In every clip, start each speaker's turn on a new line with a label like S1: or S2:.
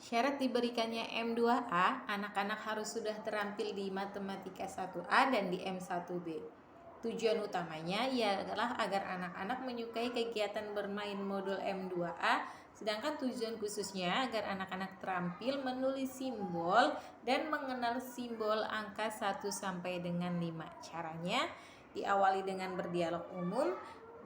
S1: Syarat diberikannya M2A, anak-anak harus sudah terampil di Matematika 1A dan di M1B. Tujuan utamanya ialah agar anak-anak menyukai kegiatan bermain modul M2A, sedangkan tujuan khususnya agar anak-anak terampil menulis simbol dan mengenal simbol angka 1 sampai dengan 5. Caranya diawali dengan berdialog umum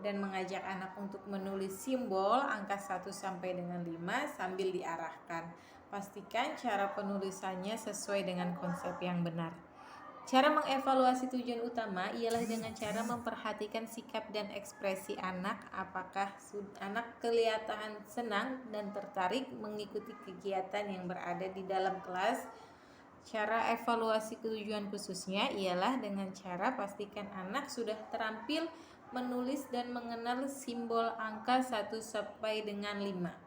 S1: dan mengajak anak untuk menulis simbol angka 1 sampai dengan 5 sambil diarahkan. Pastikan cara penulisannya sesuai dengan konsep yang benar. Cara mengevaluasi tujuan utama ialah dengan cara memperhatikan sikap dan ekspresi anak. Apakah anak kelihatan senang dan tertarik mengikuti kegiatan yang berada di dalam kelas? Cara evaluasi tujuan khususnya ialah dengan cara pastikan anak sudah terampil menulis dan mengenal simbol angka 1 sampai dengan 5.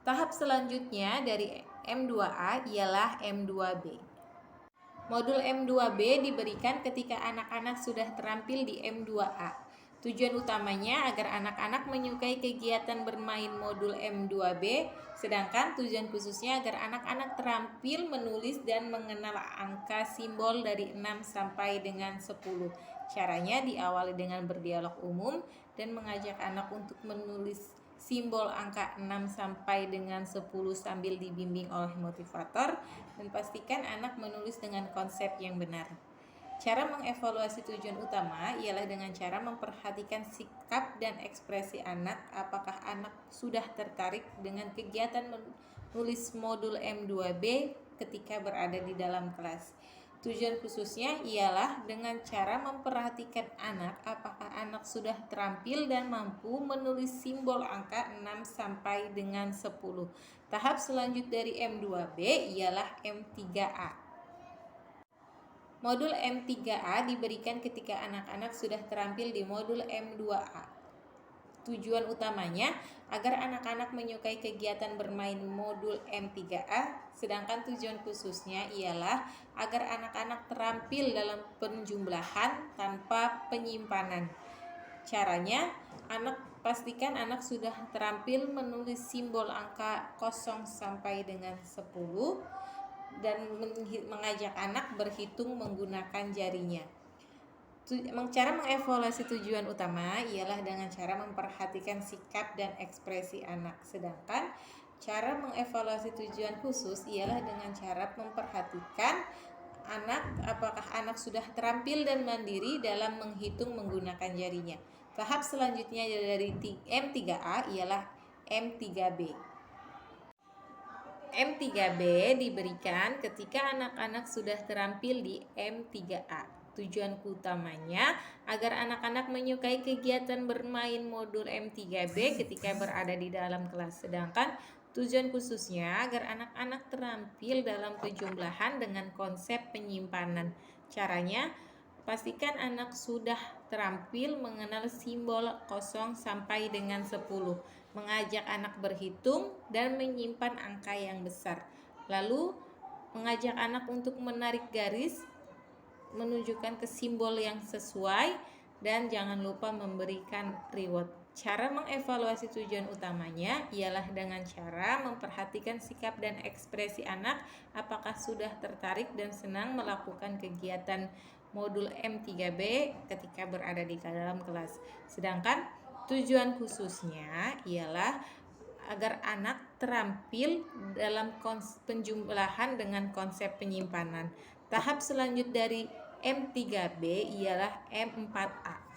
S1: Tahap selanjutnya dari M2A ialah M2B. Modul M2B diberikan ketika anak-anak sudah terampil di M2A. Tujuan utamanya agar anak-anak menyukai kegiatan bermain modul M2B, sedangkan tujuan khususnya agar anak-anak terampil menulis dan mengenal angka simbol dari 6 sampai dengan 10. Caranya diawali dengan berdialog umum dan mengajak anak untuk menulis simbol angka 6 sampai dengan 10 sambil dibimbing oleh motivator, dan pastikan anak menulis dengan konsep yang benar. Cara mengevaluasi tujuan utama ialah dengan cara memperhatikan sikap dan ekspresi anak. Apakah anak sudah tertarik dengan kegiatan menulis modul M2B ketika berada di dalam kelas? Tujuan khususnya ialah dengan cara memperhatikan anak, apakah anak sudah terampil dan mampu menulis simbol angka 6 sampai dengan 10. Tahap selanjutnya dari M2B ialah M3A. Modul M3A diberikan ketika anak-anak sudah terampil di modul M2A. Tujuan utamanya agar anak-anak menyukai kegiatan bermain modul M3A, sedangkan tujuan khususnya ialah agar anak-anak terampil dalam penjumlahan tanpa penyimpanan. Caranya, pastikan anak sudah terampil menulis simbol angka 0 sampai dengan 10 dan mengajak anak berhitung menggunakan jarinya. Cara mengevaluasi tujuan utama ialah dengan cara memperhatikan sikap dan ekspresi anak, sedangkan cara mengevaluasi tujuan khusus ialah dengan cara memperhatikan anak, apakah anak sudah terampil dan mandiri dalam menghitung menggunakan jarinya. Tahap selanjutnya dari M3A ialah M3B. M3B diberikan ketika anak-anak sudah terampil di M3A. Tujuan utamanya agar anak-anak menyukai kegiatan bermain modul M3B ketika berada di dalam kelas, sedangkan tujuan khususnya agar anak-anak terampil dalam penjumlahan dengan konsep penyimpanan. Caranya, pastikan anak sudah terampil mengenal simbol 0 sampai dengan 10, mengajak anak berhitung dan menyimpan angka yang besar. Lalu, mengajak anak untuk menarik garis menunjukkan ke simbol yang sesuai, dan jangan lupa memberikan reward. Cara mengevaluasi tujuan utamanya ialah dengan cara memperhatikan sikap dan ekspresi anak, apakah sudah tertarik dan senang melakukan kegiatan modul M3B ketika berada di dalam kelas. Sedangkan tujuan khususnya ialah agar anak terampil dalam penjumlahan dengan konsep penyimpanan. Tahap selanjutnya dari M3B ialah M4A.